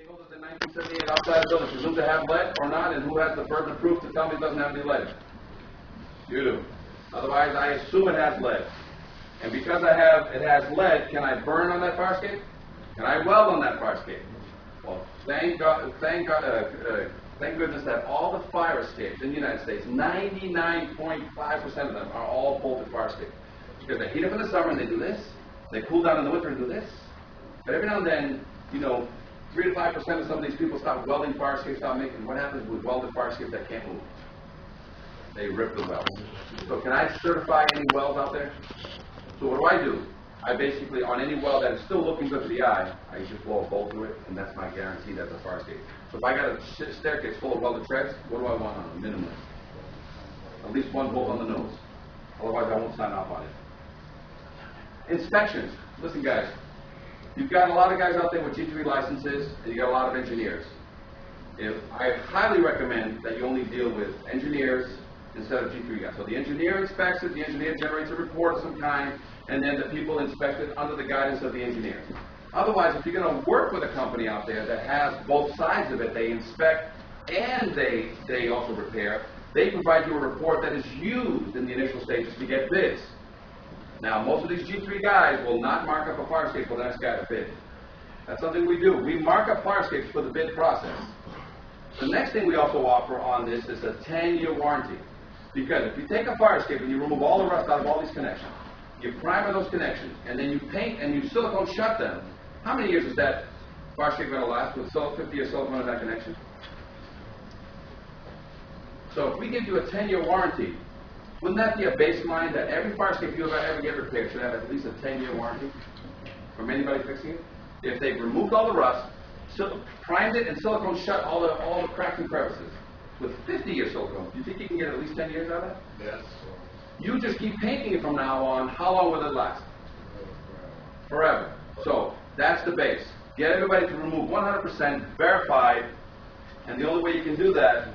vehicles in 1978 outside the building presumed to have lead or not, and who has the burden of proof to tell me it doesn't have any lead? You do. Otherwise, I assume it has lead. And because it has lead, can I burn on that fire escape? Can I weld on that fire escape? Well, thank goodness that all the fire escapes in the United States, 99.5% of them are all bolted fire escapes. Because they heat up in the summer and they do this. They cool down in the winter and do this. But every now and then, 3 to 5% of some of these people stop welding fire escapes, stop making. What happens with welded fire escapes that can't move? They rip the weld. So can I certify any welds out there? So what do? I basically, on any weld that is still looking good to the eye, I just blow a bolt through it, and that's my guarantee that's a fire escape. So if I got a staircase full of welded treads, what do I want on a minimum? At least one bolt on the nose. Otherwise, I won't sign off on it. Inspections. Listen, guys. You've got a lot of guys out there with G3 licenses, and you got a lot of engineers. I highly recommend that you only deal with engineers instead of G3 guys. So the engineer inspects it, the engineer generates a report of some kind, and then the people inspect it under the guidance of the engineer. Otherwise, if you're going to work with a company out there that has both sides of it, they inspect and they also repair, they provide you a report that is used in the initial stages to get bids. Now, most of these G3 guys will not mark up a fire escape for the next guy to bid. That's something we do. We mark up fire escapes for the bid process. The next thing we also offer on this is a 10-year warranty. Because if you take a fire escape and you remove all the rust out of all these connections, you primer those connections, and then you paint and you silicone shut them, how many years is that fire escape going to last with 50 years silicone in that connection? So if we give you a 10-year warranty, wouldn't that be a baseline that every fire escape you ever get repaired should have at least a 10-year warranty from anybody fixing it? If they've removed all the rust, primed it, and silicone shut all the cracks and crevices with 50-year silicone, do you think you can get at least 10 years out of that? Yes. You just keep painting it from now on. How long will it last? Forever. So that's the base. Get everybody to remove 100%, verified, and the only way you can do that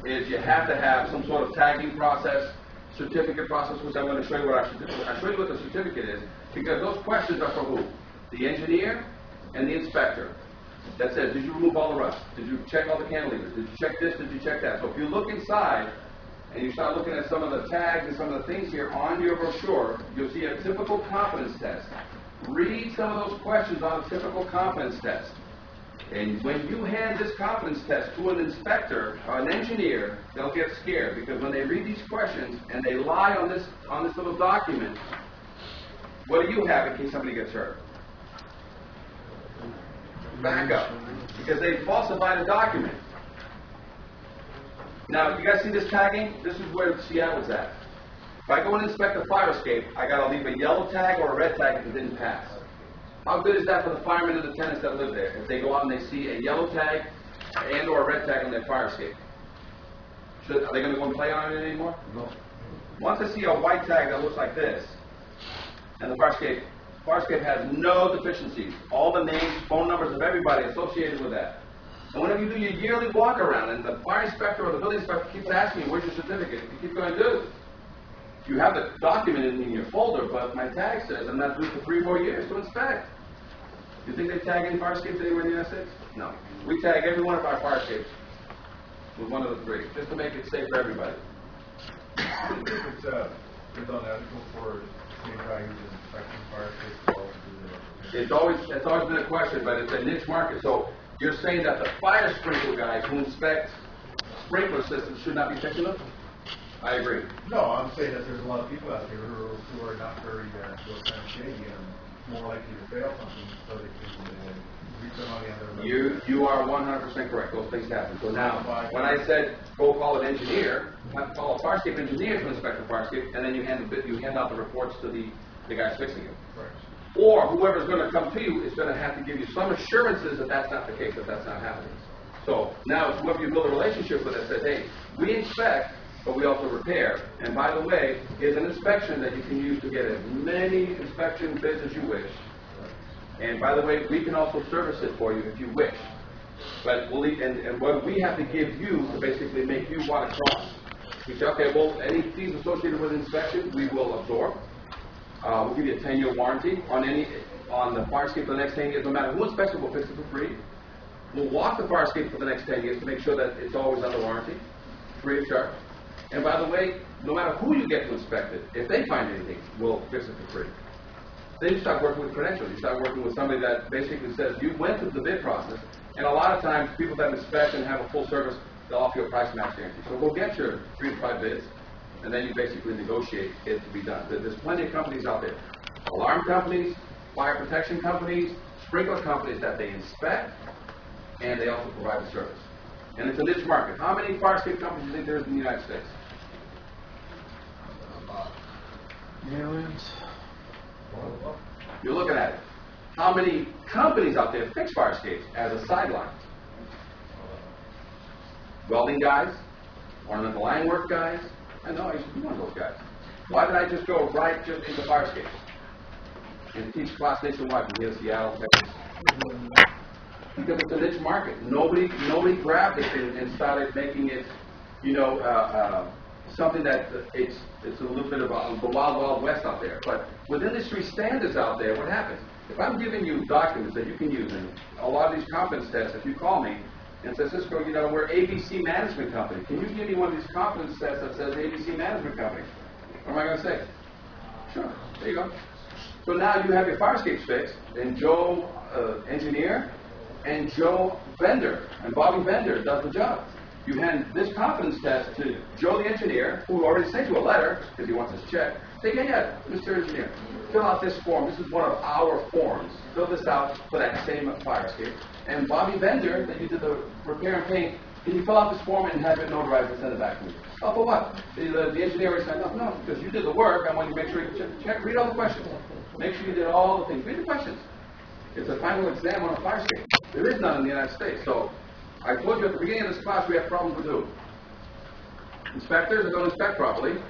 is you have to have some sort of tagging process, certificate process, which I'm going to show you what I'll show you what the certificate is, because those questions are for who? The engineer and the inspector. That says, did you remove all the rust? Did you check all the cantilevers? Did you check this? Did you check that? So if you look inside and you start looking at some of the tags and some of the things here on your brochure, you'll see a typical competence test. Read some of those questions on a typical competence test. And when you hand this competence test to an inspector or an engineer, they'll get scared, because when they read these questions and they lie on this little document, what do you have in case somebody gets hurt? Backup, because they falsified a document. Now, you guys see this tagging? This is where Seattle's at. If I go and inspect a fire escape, I got to leave a yellow tag or a red tag if it didn't pass. How good is that for the firemen and the tenants that live there? If they go out and they see a yellow tag and or a red tag on their fire escape, are they going to go and play on it anymore? No. Once I see a white tag that looks like this, and the fire escape has no deficiencies, all the names, phone numbers of everybody associated with that. And whenever you do your yearly walk around and the fire inspector or the building inspector keeps asking you, where's your certificate? You keep going, dude, you have the document in your folder, but my tag says I'm not due for 3 more years to inspect. You think they tag any fire escapes anywhere in the United States? No. We tag every one of our fire escapes with one of the 3, just to make it safe for everybody. It's unethical for the same guy who's inspecting fire escapes. It's always been a question, but it's a niche market. So you're saying that the fire sprinkler guys who inspect sprinkler systems should not be fixing them? I agree. No, I'm saying that there's a lot of people out there who are not very kind of shady and more likely to fail something, so they can reach the money on their You are 100% correct. Those things happen. So now, when I said go call an engineer, you have to call a fire escape engineer to inspect the fire escape, and then you hand out the reports to the guys fixing it. Right. Or whoever's going to come to you is going to have to give you some assurances that that's not the case, that that's not happening. So now it's whoever you build a relationship with that says, hey, we inspect, but we also repair. And by the way, here's an inspection that you can use to get as many inspection bids as you wish. And by the way, we can also service it for you if you wish. But and what we have to give you to basically make you want to cross. We say, okay, well, any fees associated with inspection, we will absorb. We'll give you a 10-year warranty on on the fire escape for the next 10 years. No matter who inspects it, we'll fix it for free. We'll walk the fire escape for the next 10 years to make sure that it's always under warranty, free of charge. And by the way, no matter who you get to inspect it, if they find anything, we'll fix it for free. Then you start working with credentials. You start working with somebody that basically says you went through the bid process. And a lot of times, people that inspect and have a full service, they'll offer you a price match guarantee. So we'll get your 3 to 5 bids, and then you basically negotiate it to be done. There's plenty of companies out there. Alarm companies, fire protection companies, sprinkler companies that they inspect, and they also provide the service. And it's a niche market. How many fire escape companies do you think there is in the United States? Millions. You're looking at it. How many companies out there fix fire escapes as a sideline? Welding guys, ornamental ironwork guys. I know, I used to be one of those guys. Why did I just go right just into fire escapes and teach class nationwide from here to Seattle, Texas? Because it's a niche market. Nobody grabbed it and started making it, something that it's a little bit of the wild, wild west out there. But with industry standards out there, what happens? If I'm giving you documents that you can use, and a lot of these competence tests, if you call me and say, Cisco, we're ABC Management Company. Can you give me one of these competence tests that says ABC Management Company? What am I going to say? Sure. There you go. So now you have your fire escapes fixed, and Joe, engineer, and Joe vendor, and Bobby vendor does the job. You hand this competence test to Joe the engineer, who already sent you a letter, because he wants his check. Say, yeah, Mr. Engineer, fill out this form. This is one of our forms. Fill this out for that same fire escape. And Bobby vendor, that you did the repair and paint, can you fill out this form and have it notarized and send it back to me? Oh, for what? The engineer already said, no, because you did the work. I want you to make sure you check, read all the questions. Make sure you did all the things. Read the questions. It's a final exam on a fire escape. There is none in the United States. So I told you at the beginning of this class we have problems with who? Inspectors who don't inspect properly,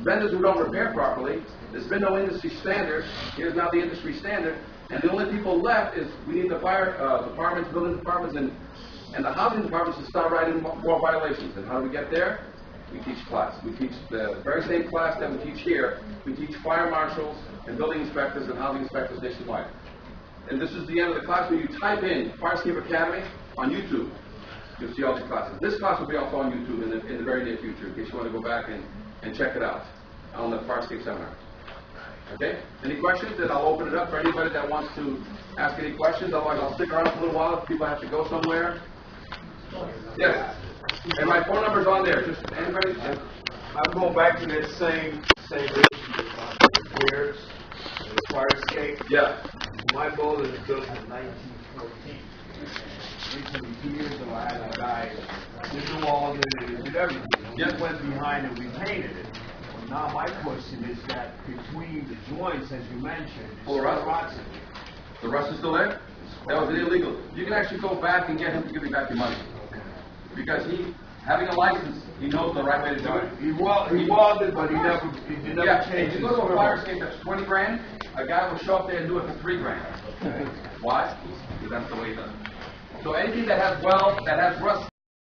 vendors who don't repair properly. There's been no industry standard. Here's now the industry standard. And the only people left is we need the fire departments, building departments, and the housing departments to start writing more violations. And how do we get there? We teach class. We teach the very same class that we teach here. We teach fire marshals and building inspectors and housing inspectors nationwide. And this is the end of the class where you type in Fire Escape Academy on YouTube. You'll see all these classes. This class will be also on YouTube in the very near future, in case you want to go back and check it out on the Fire Escape seminar. Okay? Any questions? Then I'll open it up for anybody that wants to ask any questions. Otherwise, I'll stick around for a little while if people have to go somewhere. Yes. And my phone number's on there. Just anybody? Yeah. I'm going back to that same issue with repairs and the fire escape. Yeah. My boiler was built in 1914. Recently, 2 years ago, I had a guy did the walls and did everything. Yep. We went behind and we painted it. Well, now my question is that between the joints, as you mentioned, Full of rust. The rust is still there? That was illegal. You can actually go back and get him to give you back your money. Because having a license, he knows the right way to do it. He welded, but he never changed if his you go to a fire escape that's 20 grand, a guy will show up there and do it for 3 grand. Okay. Why? Because that's the way he does it. So anything that has rust